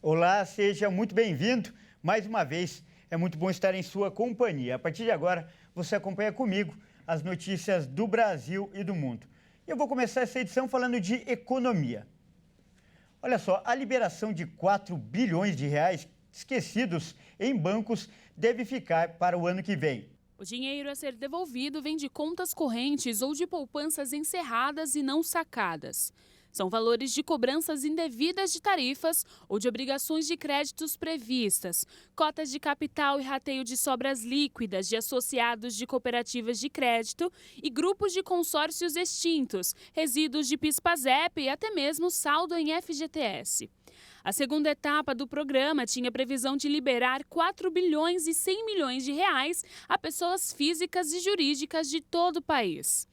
Olá, seja muito bem-vindo. Mais uma vez, é muito bom estar em sua companhia. A partir de agora, você acompanha comigo as notícias do Brasil e do mundo. E eu vou começar essa edição falando de economia. Olha só, a liberação de 4 bilhões de reais esquecidos em bancos deve ficar para o ano que vem. O dinheiro a ser devolvido vem de contas correntes ou de poupanças encerradas e não sacadas. São valores de cobranças indevidas de tarifas ou de obrigações de créditos previstas, cotas de capital e rateio de sobras líquidas de associados de cooperativas de crédito e grupos de consórcios extintos, resíduos de PIS/PASEP e até mesmo saldo em FGTS. A segunda etapa do programa tinha previsão de liberar 4 bilhões e 100 milhões de reais a pessoas físicas e jurídicas de todo o país.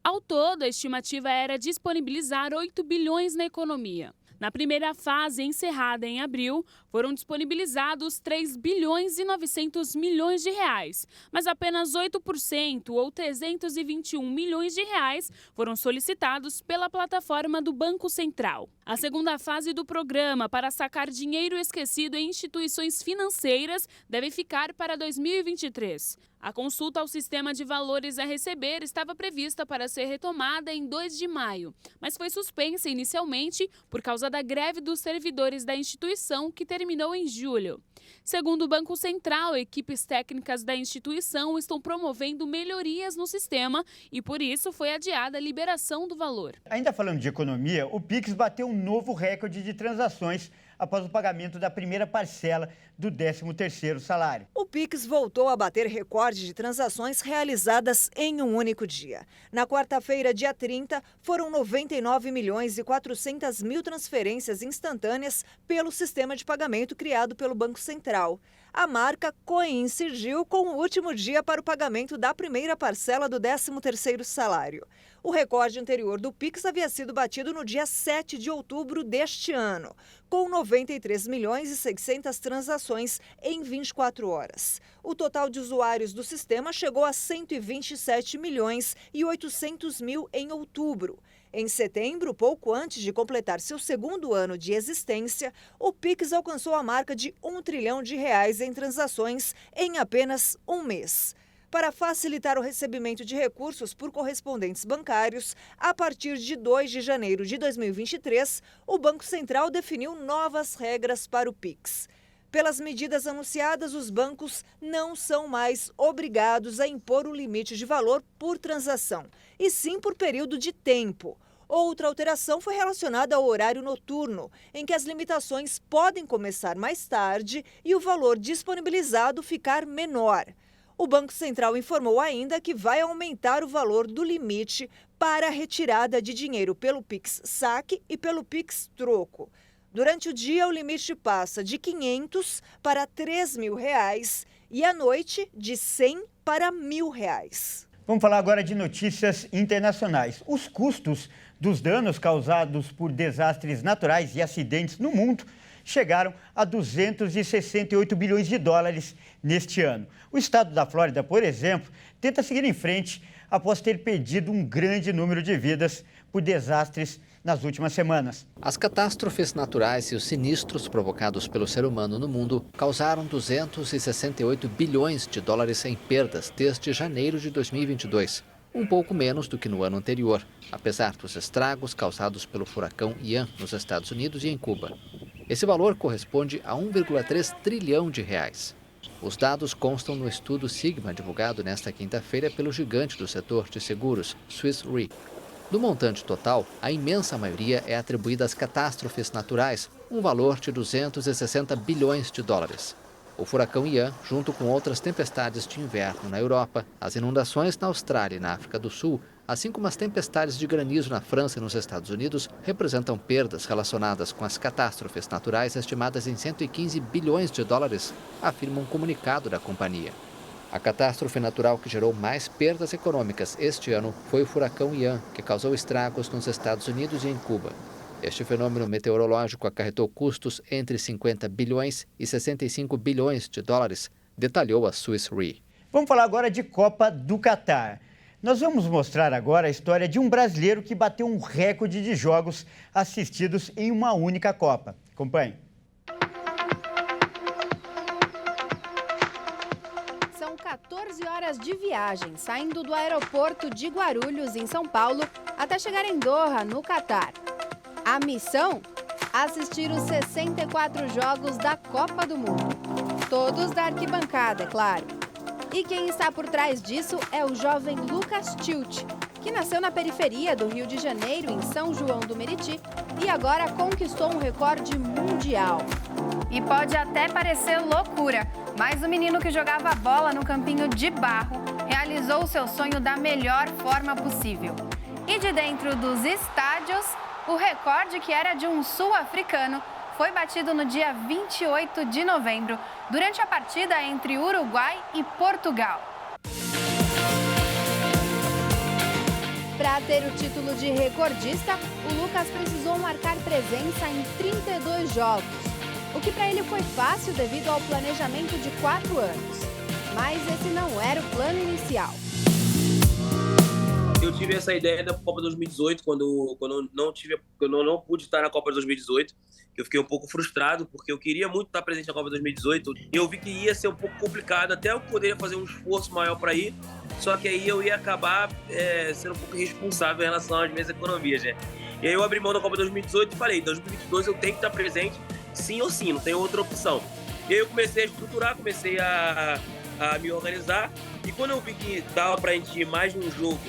Ao todo, a estimativa era disponibilizar 8 bilhões na economia. Na primeira fase, encerrada em abril, foram disponibilizados 3 bilhões e 900 milhões de reais, mas apenas 8%, ou 321 milhões de reais, foram solicitados pela plataforma do Banco Central. A segunda fase do programa para sacar dinheiro esquecido em instituições financeiras deve ficar para 2023. A consulta ao sistema de valores a receber estava prevista para ser retomada em 2 de maio, mas foi suspensa inicialmente por causa da greve dos servidores da instituição, que terminou em julho. Segundo o Banco Central, equipes técnicas da instituição estão promovendo melhorias no sistema e, por isso, foi adiada a liberação do valor. Ainda falando de economia, o Pix bateu um novo recorde de transações após o pagamento da primeira parcela do 13º salário. O Pix voltou a bater recorde de transações realizadas em um único dia. Na quarta-feira, dia 30, foram 99 milhões e 400 mil transferências instantâneas pelo sistema de pagamento criado pelo Banco Central. A marca coincidiu com o último dia para o pagamento da primeira parcela do 13º salário. O recorde anterior do Pix havia sido batido no dia 7 de outubro deste ano, com 93 milhões e 600 transações em 24 horas. O total de usuários do sistema chegou a 127 milhões e 800 mil em outubro. Em setembro, pouco antes de completar seu segundo ano de existência, o Pix alcançou a marca de R$1 trilhão em transações em apenas um mês. Para facilitar o recebimento de recursos por correspondentes bancários, a partir de 2 de janeiro de 2023, o Banco Central definiu novas regras para o Pix. Pelas medidas anunciadas, os bancos não são mais obrigados a impor o limite de valor por transação, e sim por período de tempo. Outra alteração foi relacionada ao horário noturno, em que as limitações podem começar mais tarde e o valor disponibilizado ficar menor. O Banco Central informou ainda que vai aumentar o valor do limite para a retirada de dinheiro pelo Pix Saque e pelo Pix Troco. Durante o dia, o limite passa de R$ 500 para R$ 3.000 e à noite de R$ 100 para R$ 1.000. Vamos falar agora de notícias internacionais. Os custos dos danos causados por desastres naturais e acidentes no mundo chegaram a 268 bilhões de dólares neste ano. O estado da Flórida, por exemplo, tenta seguir em frente após ter perdido um grande número de vidas por desastres nas últimas semanas. As catástrofes naturais e os sinistros provocados pelo ser humano no mundo causaram 268 bilhões de dólares em perdas desde janeiro de 2022, um pouco menos do que no ano anterior, apesar dos estragos causados pelo furacão Ian nos Estados Unidos e em Cuba. Esse valor corresponde a 1,3 trilhão de reais. Os dados constam no estudo Sigma divulgado nesta quinta-feira pelo gigante do setor de seguros, Swiss Re. Do montante total, a imensa maioria é atribuída às catástrofes naturais, um valor de 260 bilhões de dólares. O furacão Ian, junto com outras tempestades de inverno na Europa, as inundações na Austrália e na África do Sul, assim como as tempestades de granizo na França e nos Estados Unidos, representam perdas relacionadas com as catástrofes naturais estimadas em 115 bilhões de dólares, afirma um comunicado da companhia. A catástrofe natural que gerou mais perdas econômicas este ano foi o furacão Ian, que causou estragos nos Estados Unidos e em Cuba. Este fenômeno meteorológico acarretou custos entre 50 bilhões e 65 bilhões de dólares, detalhou a Swiss Re. Vamos falar agora de Copa do Catar. Nós vamos mostrar agora a história de um brasileiro que bateu um recorde de jogos assistidos em uma única Copa. Acompanhe. dias de viagem, saindo do aeroporto de Guarulhos, em São Paulo, até chegar em Doha, no Catar. A missão? Assistir os 64 jogos da Copa do Mundo. Todos da arquibancada, é claro. E quem está por trás disso é o jovem Lucas Tilt, que nasceu na periferia do Rio de Janeiro, em São João do Meriti, e agora conquistou um recorde mundial. E pode até parecer loucura, mas o menino que jogava bola no campinho de barro realizou o seu sonho da melhor forma possível. E de dentro dos estádios, o recorde, que era de um sul-africano, foi batido no dia 28 de novembro, durante a partida entre Uruguai e Portugal. Para ter o título de recordista, o Lucas precisou marcar presença em 32 jogos, o que para ele foi fácil devido ao planejamento de 4 anos. Mas esse não era o plano inicial. Eu tive essa ideia da Copa 2018, quando eu não pude estar na Copa 2018, que eu fiquei um pouco frustrado, porque eu queria muito estar presente na Copa 2018, e eu vi que ia ser um pouco complicado, até eu poderia fazer um esforço maior para ir, só que aí eu ia acabar sendo um pouco irresponsável em relação às minhas economias, né? E aí eu abri mão da Copa 2018 e falei, em 2022 eu tenho que estar presente, sim ou sim, não tem outra opção. E aí eu comecei a estruturar, comecei a me organizar, e quando eu vi que dava pra gente ir mais num jogo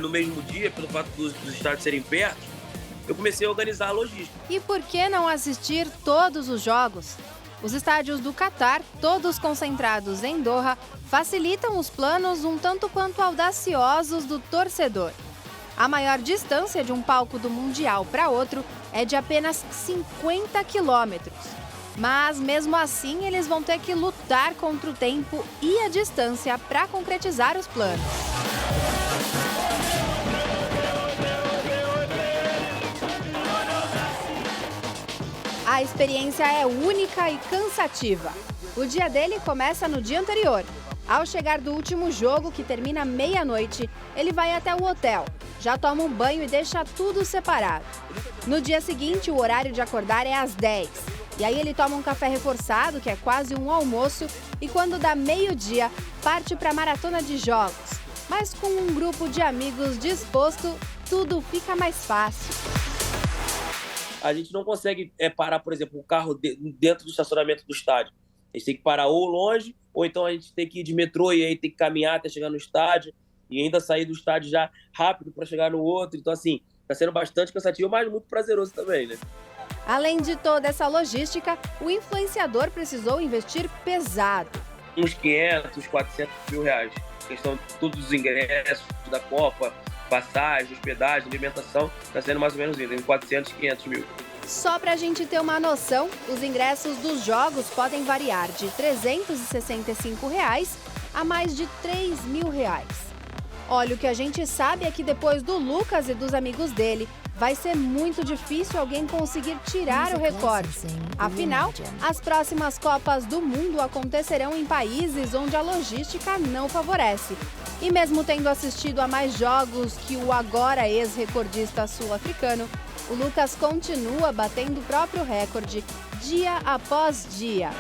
no mesmo dia, pelo fato dos estádios serem perto, eu comecei a organizar a logística. E por que não assistir todos os jogos? Os estádios do Catar, todos concentrados em Doha, facilitam os planos um tanto quanto audaciosos do torcedor. A maior distância de um palco do Mundial para outro é de apenas 50 quilômetros. Mas, mesmo assim, eles vão ter que lutar contra o tempo e a distância para concretizar os planos. A experiência é única e cansativa. O dia dele começa no dia anterior. Ao chegar do último jogo, que termina meia-noite, ele vai até o hotel, já toma um banho e deixa tudo separado. No dia seguinte, o horário de acordar é às 10. E aí ele toma um café reforçado, que é quase um almoço, e quando dá meio-dia, parte para a maratona de jogos. Mas com um grupo de amigos disposto, tudo fica mais fácil. A gente não consegue parar, por exemplo, o carro dentro do estacionamento do estádio. A gente tem que parar ou longe, ou então a gente tem que ir de metrô e aí tem que caminhar até chegar no estádio e ainda sair do estádio já rápido para chegar no outro. Então, assim, está sendo bastante cansativo, mas muito prazeroso também, né? Além de toda essa logística, o influenciador precisou investir pesado. Uns 500, 400 mil reais. Questão de todos os ingressos da Copa, passagem, hospedagem, alimentação, está sendo mais ou menos isso, entre 400 e 500 mil. Só para a gente ter uma noção, os ingressos dos jogos podem variar de R$ 365 a mais de R$ 3.000. Olha, o que a gente sabe é que depois do Lucas e dos amigos dele, vai ser muito difícil alguém conseguir tirar o recorde. Afinal, as próximas Copas do Mundo acontecerão em países onde a logística não favorece. E mesmo tendo assistido a mais jogos que o agora ex-recordista sul-africano, o Lucas continua batendo o próprio recorde dia após dia.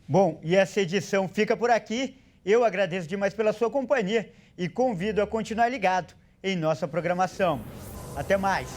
Bom, e essa edição fica por aqui. Eu agradeço demais pela sua companhia e convido a continuar ligado em nossa programação. Até mais!